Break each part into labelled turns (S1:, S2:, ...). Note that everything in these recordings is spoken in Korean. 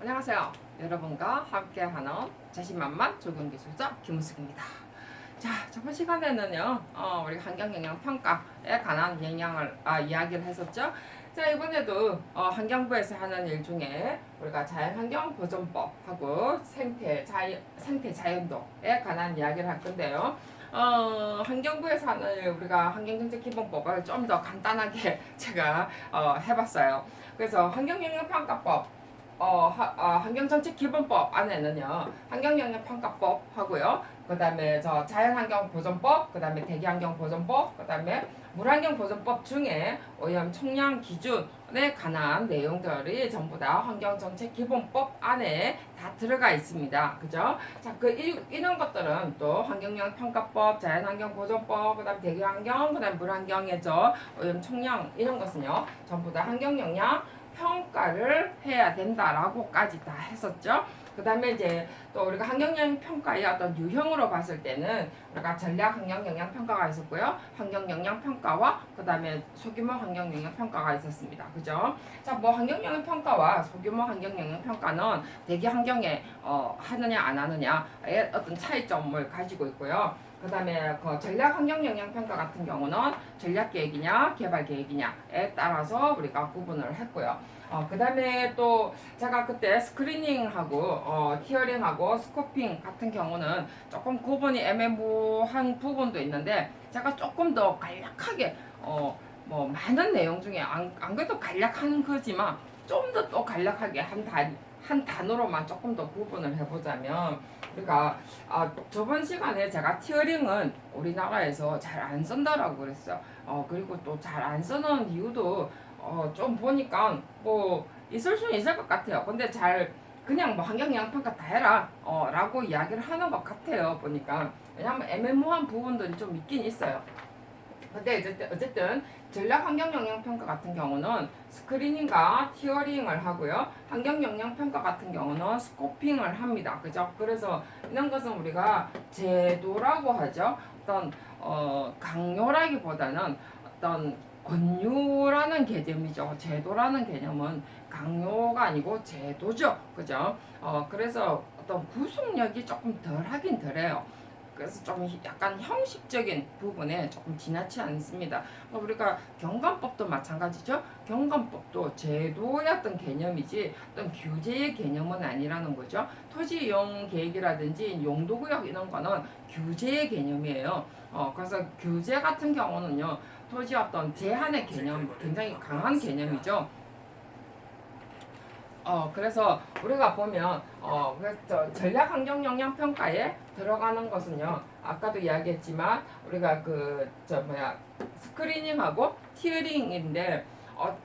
S1: 안녕하세요. 여러분과 함께하는 자신만만 적용기술자 김우숙입니다. 자, 저번 시간에는요, 우리 환경영향평가에 관한 이야기를 했었죠. 자, 이번에도 환경부에서 하는 일 중에 우리가 자연환경보존법하고 생태자연도에 관한 이야기를 할 건데요. 환경부에서 하는 일, 우리가 환경정책기본법을 좀 더 간단하게 제가 해봤어요. 그래서 환경영향평가법 환경정책기본법 안에는요, 환경영향평가법 하고요, 그 다음에 자연환경보존법, 그 다음에 대기환경보존법, 그 다음에 물환경보존법 중에 오염 총량 기준에 관한 내용들이 전부 다 환경정책기본법 안에 다 들어가 있습니다. 그죠? 자, 이런 것들은 또 환경영향평가법, 자연환경보존법, 그 다음에 대기환경, 그 다음에 물환경에서 오염 총량 이런 것은요, 전부 다 환경영향 평가를 해야 된다라고까지 다 했었죠. 그 다음에 이제 또 우리가 환경영향 평가의 어떤 유형으로 봤을 때는 우리가 전략 환경영향 평가가 있었고요, 환경영향 평가와 그 다음에 소규모 환경영향 평가가 있었습니다. 그죠? 자, 뭐 환경영향 평가와 소규모 환경영향 평가는 대기 환경에 하느냐 안 하느냐의 어떤 차이점을 가지고 있고요. 그 다음에 그 전략 환경 영향 평가 같은 경우는 전략 계획이냐 개발 계획이냐에 따라서 우리가 구분을 했고요. 그 다음에 또 제가 그때 스크리닝하고 티어링하고 스코핑 같은 경우는 조금 구분이 애매모호한 부분도 있는데, 제가 조금 더 간략하게 뭐 많은 내용 중에 안 그래도 간략한 거지만 좀 더 또 간략하게 한 단어로만 조금 더 구분을 해보자면, 우리가 저번 시간에 제가 티어링은 우리나라에서 잘 안 쓴다라고 그랬어요. 그리고 또 잘 안 쓰는 이유도 좀 보니까 뭐 있을 수는 있을 것 같아요. 근데 잘 그냥 뭐 환경영향평가 다 해라 라고 이야기를 하는 것 같아요, 보니까. 왜냐하면 애매모호한 부분들이 좀 있긴 있어요. 근데 어쨌든 전략 환경 영향 평가 같은 경우는 스크리닝과 티어링을 하고요, 환경 영향 평가 같은 경우는 스코핑을 합니다. 그죠? 그래서 이런 것은 우리가 제도라고 하죠. 어떤 강요라기보다는 어떤 권유라는 개념이죠. 제도라는 개념은 강요가 아니고 제도죠. 그죠? 그래서 어떤 구속력이 조금 덜 하긴 덜해요. 그래서 좀 약간 형식적인 부분에 조금 지나치 않습니다. 우리가 경관법도 마찬가지죠. 경관법도 제도의 어떤 개념이지 어떤 규제의 개념은 아니라는 거죠. 토지 이용 계획이라든지 용도구역 이런 거는 규제의 개념이에요. 그래서 규제 같은 경우는요, 토지 어떤 제한의 개념 굉장히 강한 개념이죠. 그래서 우리가 보면 그래서 전략 환경 영향 평가에 들어가는 것은요, 아까도 이야기했지만 우리가 스크리닝하고 티어링인데,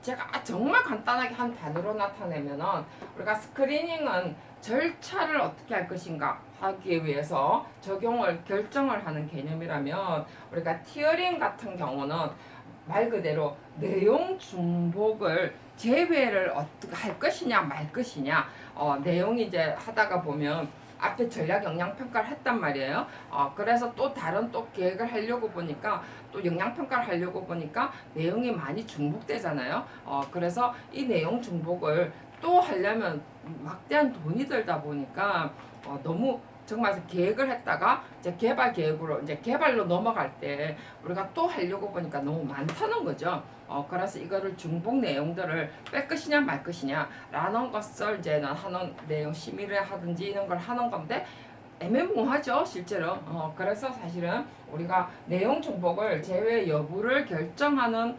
S1: 제가 정말 간단하게 한 단어로 나타내면은, 우리가 스크리닝은 절차를 어떻게 할 것인가 하기 위해서 적용을 결정을 하는 개념이라면, 우리가 티어링 같은 경우는 말 그대로 내용 중복을 제외를 어떻게 할 것이냐 말 것이냐, 내용이 이제 하다가 보면 앞에 전략 영향 평가를 했단 말이에요. 그래서 또 다른 또 계획을 하려고 보니까, 또 영향 평가를 하려고 보니까 내용이 많이 중복되잖아요. 그래서 이 내용 중복을 또 하려면 막대한 돈이 들다 보니까 너무 정말 계획을 했다가 이제 개발 계획으로 이제 개발로 넘어갈 때 우리가 또 하려고 보니까 너무 많다는 거죠. 그래서 이거를 중복 내용들을 뺄 것이냐 말 것이냐 라는 것을 이제 하는 내용 심의를 하든지 이런 걸 하는 건데, 애매모호하죠 실제로. 그래서 사실은 우리가 내용 중복을 제외 여부를 결정하는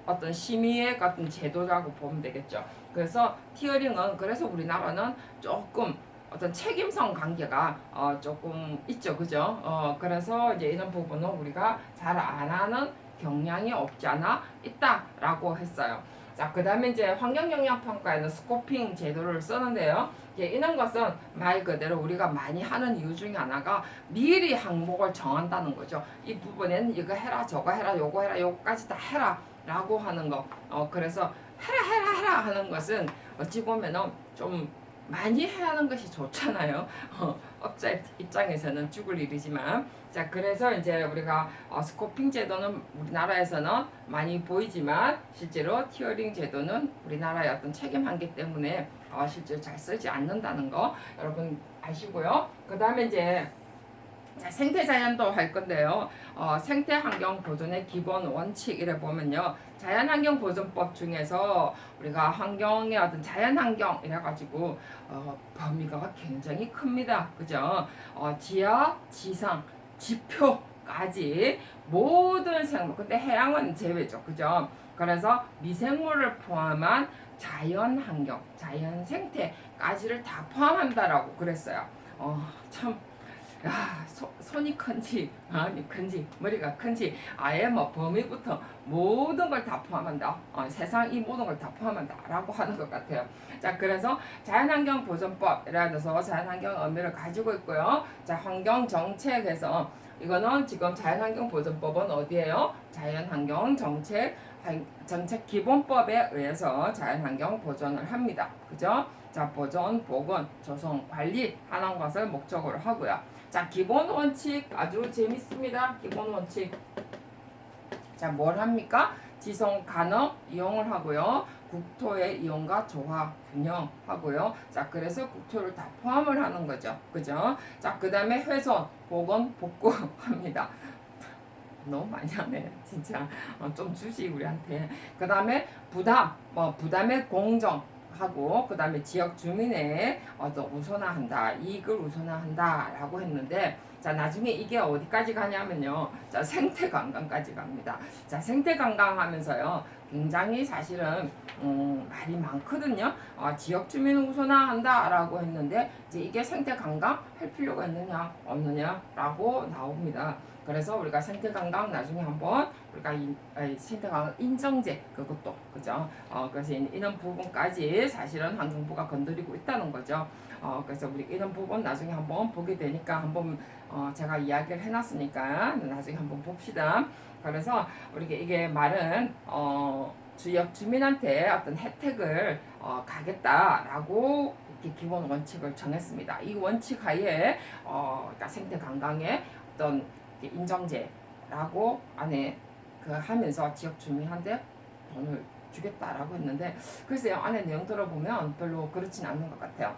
S1: 어떤 심의의 같은 제도라고 보면 되겠죠. 그래서 티어링은, 그래서 우리나라는 조금 어떤 책임성 관계가 조금 있죠, 그죠? 그래서 이제 이런 부분은 우리가 잘 안 하는 경향이 없지 않아 있다라고 했어요. 자, 그 다음에 이제 환경영향평가에는 스코핑 제도를 쓰는데요. 이제 이런 것은 말 그대로 우리가 많이 하는 이유 중에 하나가 미리 항목을 정한다는 거죠. 이 부분에는 이거 해라, 저거 해라, 요거 해라, 요거까지 다 해라 라고 하는 거. 그래서 해라 하는 것은 어찌 보면은 좀 많이 해야 하는 것이 좋잖아요. 업자 입장에서는 죽을 일이지만. 자, 그래서 이제 우리가 스코핑 제도는 우리나라에서는 많이 보이지만, 실제로 티어링 제도는 우리나라의 어떤 책임 한계 때문에 실제로 잘 쓰지 않는다는 거 여러분 아시고요. 그 다음에 이제 생태자연도 할 건데요. 생태환경 보존의 기본 원칙 이래 보면요. 자연환경보존법 중에서 우리가 환경의 어떤 자연환경 이래가지고 범위가 굉장히 큽니다. 그죠? 지하, 지상, 지표까지 모든 생물, 근데 해양은 제외죠. 그죠? 그래서 미생물을 포함한 자연환경, 자연생태까지를 다 포함한다라고 그랬어요. 참 야, 손이 큰지 마음이 큰지 머리가 큰지 아예 뭐 범위부터 모든 걸 다 포함한다. 세상 이 모든 걸 다 포함한다 라고 하는 것 같아요. 자, 그래서 자연환경보존법이라 해서 자연환경 의미를 가지고 있고요. 자, 환경정책에서 이거는 지금 자연환경보존법은 어디에요? 자연환경정책기본법에 의해서 자연환경 보존을 합니다. 그죠? 자, 보존, 복원, 조성, 관리 하는 것을 목적으로 하고요. 자, 기본 원칙 아주 재밌습니다. 기본 원칙. 자, 뭘 합니까? 지속 가능 이용을 하고요. 국토의 이용과 조화 균형하고요. 자, 그래서 국토를 다 포함을 하는 거죠. 그죠? 자, 그 다음에 훼손, 복원, 복구합니다. 너무 많이 하네 진짜. 좀 주시 우리한테. 그 다음에 부담의 공정 하고 그 다음에 지역 주민의 우선화한다, 이익을 우선화한다 라고 했는데, 자, 나중에 이게 어디까지 가냐면요, 자, 생태관광까지 갑니다. 자, 생태관광 하면서요 굉장히 사실은 말이 많거든요. 지역 주민을 우선화한다 라고 했는데 이제 이게 생태관광 할 필요가 있느냐 없느냐 라고 나옵니다. 그래서 우리가 생태관광 나중에 한번 우리가 생태관광 인정제 그것도 그죠. 그래서 이런 부분까지 사실은 환경부가 건드리고 있다는 거죠. 그래서 우리 이런 부분 나중에 한번 보게 되니까 한번 제가 이야기를 해놨으니까 나중에 한번 봅시다. 그래서 우리가 이게 말은 지역 주민한테 어떤 혜택을 가겠다라고 이렇게 기본 원칙을 정했습니다. 이 원칙 하에 그러니까 생태관광의 어떤 인정제라고 안에 그 하면서 지역 주민한테 돈을 주겠다라고 했는데, 글쎄요, 안에 내용 들어보면 별로 그렇진 않는 것 같아요.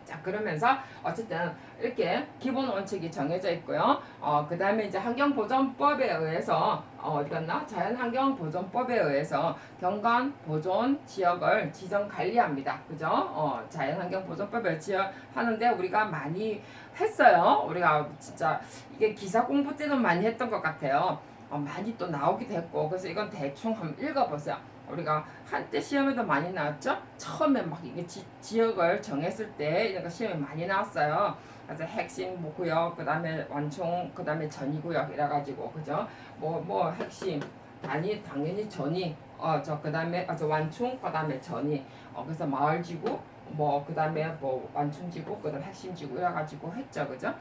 S1: 자, 그러면서 어쨌든 이렇게 기본 원칙이 정해져 있고요. 그 다음에 이제 환경보존법에 의해서 어디 갔나? 자연환경보존법에 의해서 경관 보존 지역을 지정 관리합니다. 그죠? 자연환경보존법을 지정하는데 우리가 많이 했어요. 우리가 진짜 이게 기사 공부 때도 많이 했던 것 같아요. 많이 또 나오기도 했고, 그래서 이건 대충 한번 읽어보세요. 우리가 한때 시험에도 많이 나왔죠. 처음에 막 이게 지역을 정했을 때 이런 거 시험에 많이 나왔어요. 그래서 핵심 뭐 구역, 그 다음에 완충, 그 다음에 전이구역 이래가지고 그죠. 뭐 핵심 당연히 전이 그 다음에 완충, 그 다음에 전이 그래서 마을지구 뭐 그 다음에 뭐 완충지구, 그 다음 핵심지구 이래가지고 했죠. 그죠.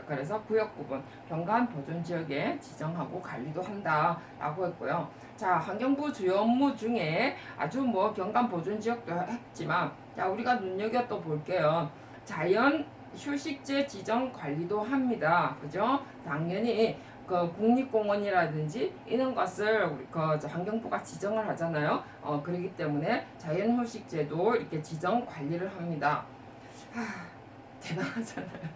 S1: 그래서 구역 구분 경관 보존지역에 지정하고 관리도 한다라고 했고요. 자, 환경부 주요 업무 중에 아주 뭐 경관 보존 지역도 했지만, 자, 우리가 눈여겨 또 볼게요. 자연 휴식지 지정 관리도 합니다. 그죠? 당연히 그 국립공원이라든지 이런 것을 우리 그 환경부가 지정을 하잖아요. 그렇기 때문에 자연 휴식지도 이렇게 지정 관리를 합니다. 대단하잖아요.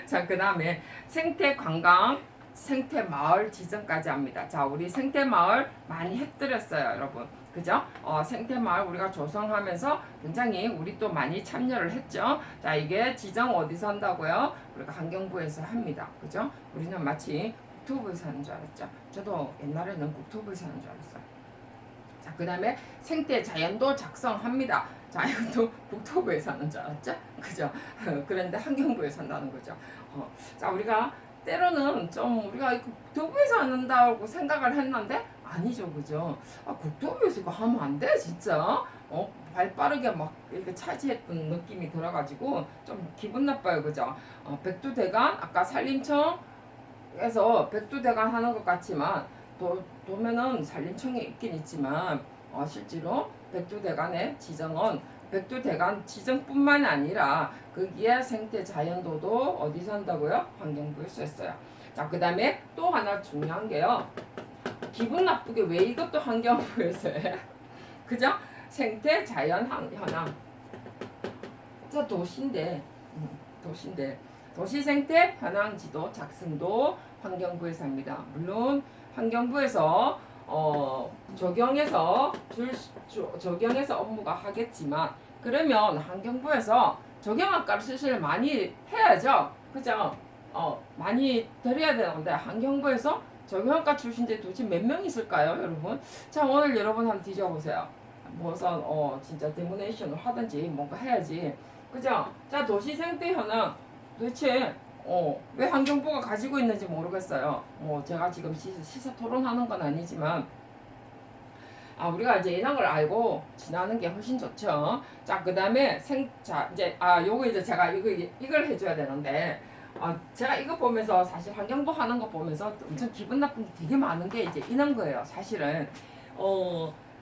S1: 자, 그 다음에 생태관광 생태마을 지정까지 합니다. 자, 우리 생태마을 많이 해드렸어요, 여러분. 그죠? 생태마을 우리가 조성하면서 굉장히 우리 또 많이 참여를 했죠. 자, 이게 지정 어디서 한다고요? 우리가 환경부에서 합니다. 그죠? 우리는 마치 국토부에서 하는 줄 알았죠. 저도 옛날에는 국토부에서 하는 줄 알았어요. 자, 그 다음에 생태자연도 작성합니다. 자, 이것도 국토부에서 하는 줄 알았죠? 그죠? 그런데 환경부에서 한다는 거죠. 자, 우리가 때로는 좀 우리가 국토부에서 한다고 생각을 했는데 아니죠. 그죠? 국토부에서 이거 하면 안 돼, 진짜. 발 빠르게 막 이렇게 차지했던 느낌이 들어가지고 좀 기분 나빠요. 그죠? 백두대간, 아까 산림청에서 백두대간 하는 것 같지만 도면은 산림청에 있긴 있지만 실제로 백두대간의 지정은 백두대간 지정뿐만 아니라 거기에 생태자연도도 어디서 한다고요? 환경부에서 했어요. 자, 그 다음에 또 하나 중요한 게요. 기분 나쁘게 왜 이것도 환경부에서 해? 그죠? 생태 자연 현황. 자, 도시인데 도시 생태 현황 지도 작성도 환경부에서 합니다. 물론 환경부에서 적용해서 업무가 하겠지만, 그러면 환경부에서 적용학과를 실시를 많이 해야죠. 그죠? 많이 드려야 되는데 환경부에서 적용학과 출신들이 도대체 몇 명 있을까요, 여러분? 자, 오늘 여러분 한번 뒤져보세요. 우선 진짜 데모네이션을 하든지 뭔가 해야지. 그죠? 자, 도시 생태 현황 도대체 왜 환경부가 가지고 있는지 모르겠어요. 제가 지금 시사 토론하는 건 아니지만, 우리가 이제 이런 걸 알고 지나는 게 훨씬 좋죠. 자, 그 다음에 요거 이제 제가 이걸 해줘야 되는데, 제가 이거 보면서 사실 환경부 하는 거 보면서 엄청 기분 나쁜 게 되게 많은 게 이제 이런 거예요, 사실은.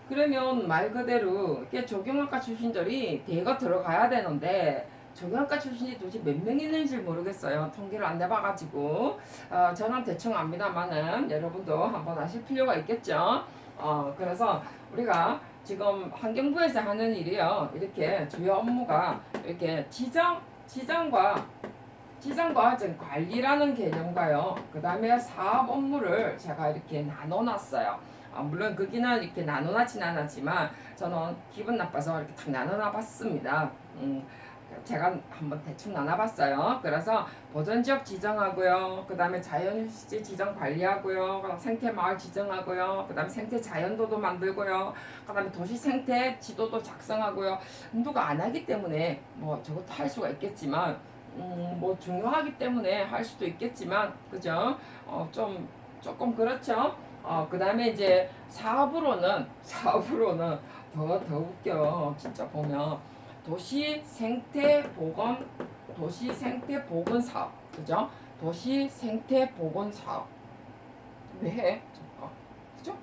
S1: 그러면 말 그대로 이게 적용학과 출신들이 대거 들어가야 되는데, 적용학과 출신이 도대체 몇 명 있는지 모르겠어요. 통계를 안 내봐가지고. 저는 대충 압니다만은 여러분도 한번 아실 필요가 있겠죠. 그래서 우리가 지금 환경부에서 하는 일이요, 이렇게 주요 업무가 이렇게 지정과 지정 관리라는 개념과요, 그 다음에 사업 업무를 제가 이렇게 나눠놨어요. 물론 거기는 이렇게 나눠놨진 않았지만 저는 기분 나빠서 이렇게 탁 나눠놔봤습니다. 제가 한번 대충 나눠봤어요. 그래서 보전지역 지정하고요, 그 다음에 자연휴식지 지정 관리하고요, 그다음 생태마을 지정하고요, 그 다음에 생태자연도도 만들고요, 그 다음에 도시생태 지도도 작성하고요. 누가 안 하기 때문에 저것도 할 수가 있겠지만, 중요하기 때문에 할 수도 있겠지만, 그죠? 조금 그렇죠. 그 다음에 이제 사업으로는 더 웃겨. 진짜 보면 도시 생태 보건 사업, 그죠? 도시 생태 보건 사업 왜 해? 그죠?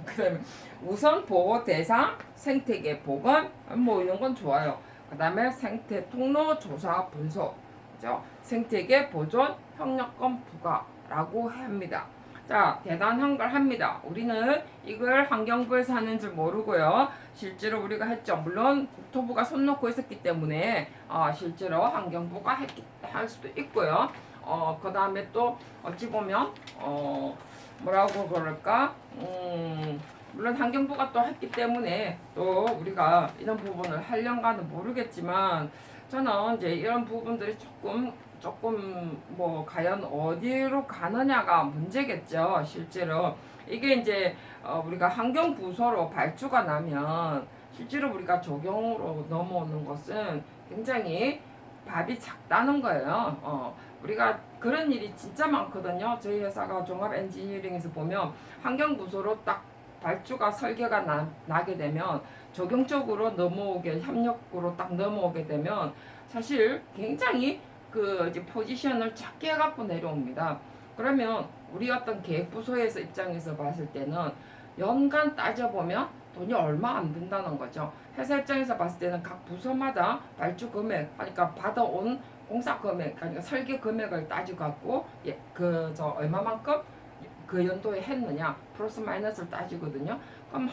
S1: 그다음에 우선 보호 대상 생태계 보건, 이런 건 좋아요. 그다음에 생태 통로 조사 분석, 그죠? 생태계 보존 협력금 부과라고 합니다. 자, 대단한 걸 합니다. 우리는 이걸 환경부에서 하는 줄 모르고요, 실제로 우리가 했죠. 물론 국토부가 손 놓고 있었기 때문에 실제로 환경부가 할 수도 있고요. 그 다음에 또 어찌 보면 뭐라고 그럴까, 물론 환경부가 또 했기 때문에 또 우리가 이런 부분을 하려는가는 모르겠지만, 저는 이제 이런 부분들이 조금 과연 어디로 가느냐가 문제겠죠. 실제로 이게 이제 우리가 환경부서로 발주가 나면 실제로 우리가 적용으로 넘어오는 것은 굉장히 밥이 작다는 거예요. 우리가 그런 일이 진짜 많거든요. 저희 회사가 종합 엔지니어링에서 보면 환경부서로 딱 발주가 설계가 나게 되면 적용적으로 넘어오게, 협력으로 딱 넘어오게 되면 사실 굉장히 이제 포지션을 작게 해갖고 내려옵니다. 그러면 우리 어떤 계획부서에서 입장에서 봤을 때는 연간 따져보면 돈이 얼마 안 든다는 거죠. 회사 입장에서 봤을 때는 각 부서마다 발주 금액, 그러니까 받아온 공사 금액, 그러니까 설계 금액을 따져갖고 얼마만큼 그 연도에 했느냐 플러스 마이너스를 따지거든요. 그럼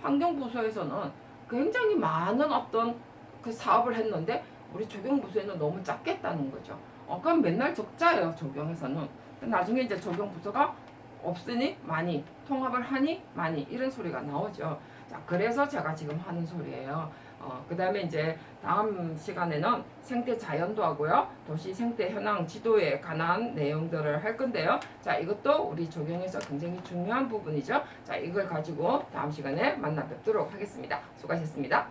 S1: 환경부서에서는 굉장히 많은 어떤 그 사업을 했는데 우리 적용부서에는 너무 작겠다는 거죠. 그럼 맨날 적자예요, 적용에서는. 나중에 이제 적용부서가 없으니 많이, 통합을 하니 많이, 이런 소리가 나오죠. 자, 그래서 제가 지금 하는 소리예요. 그 다음에 이제 다음 시간에는 생태 자연도 하고요, 도시 생태 현황 지도에 관한 내용들을 할 건데요. 자, 이것도 우리 적용에서 굉장히 중요한 부분이죠. 자, 이걸 가지고 다음 시간에 만나 뵙도록 하겠습니다. 수고하셨습니다.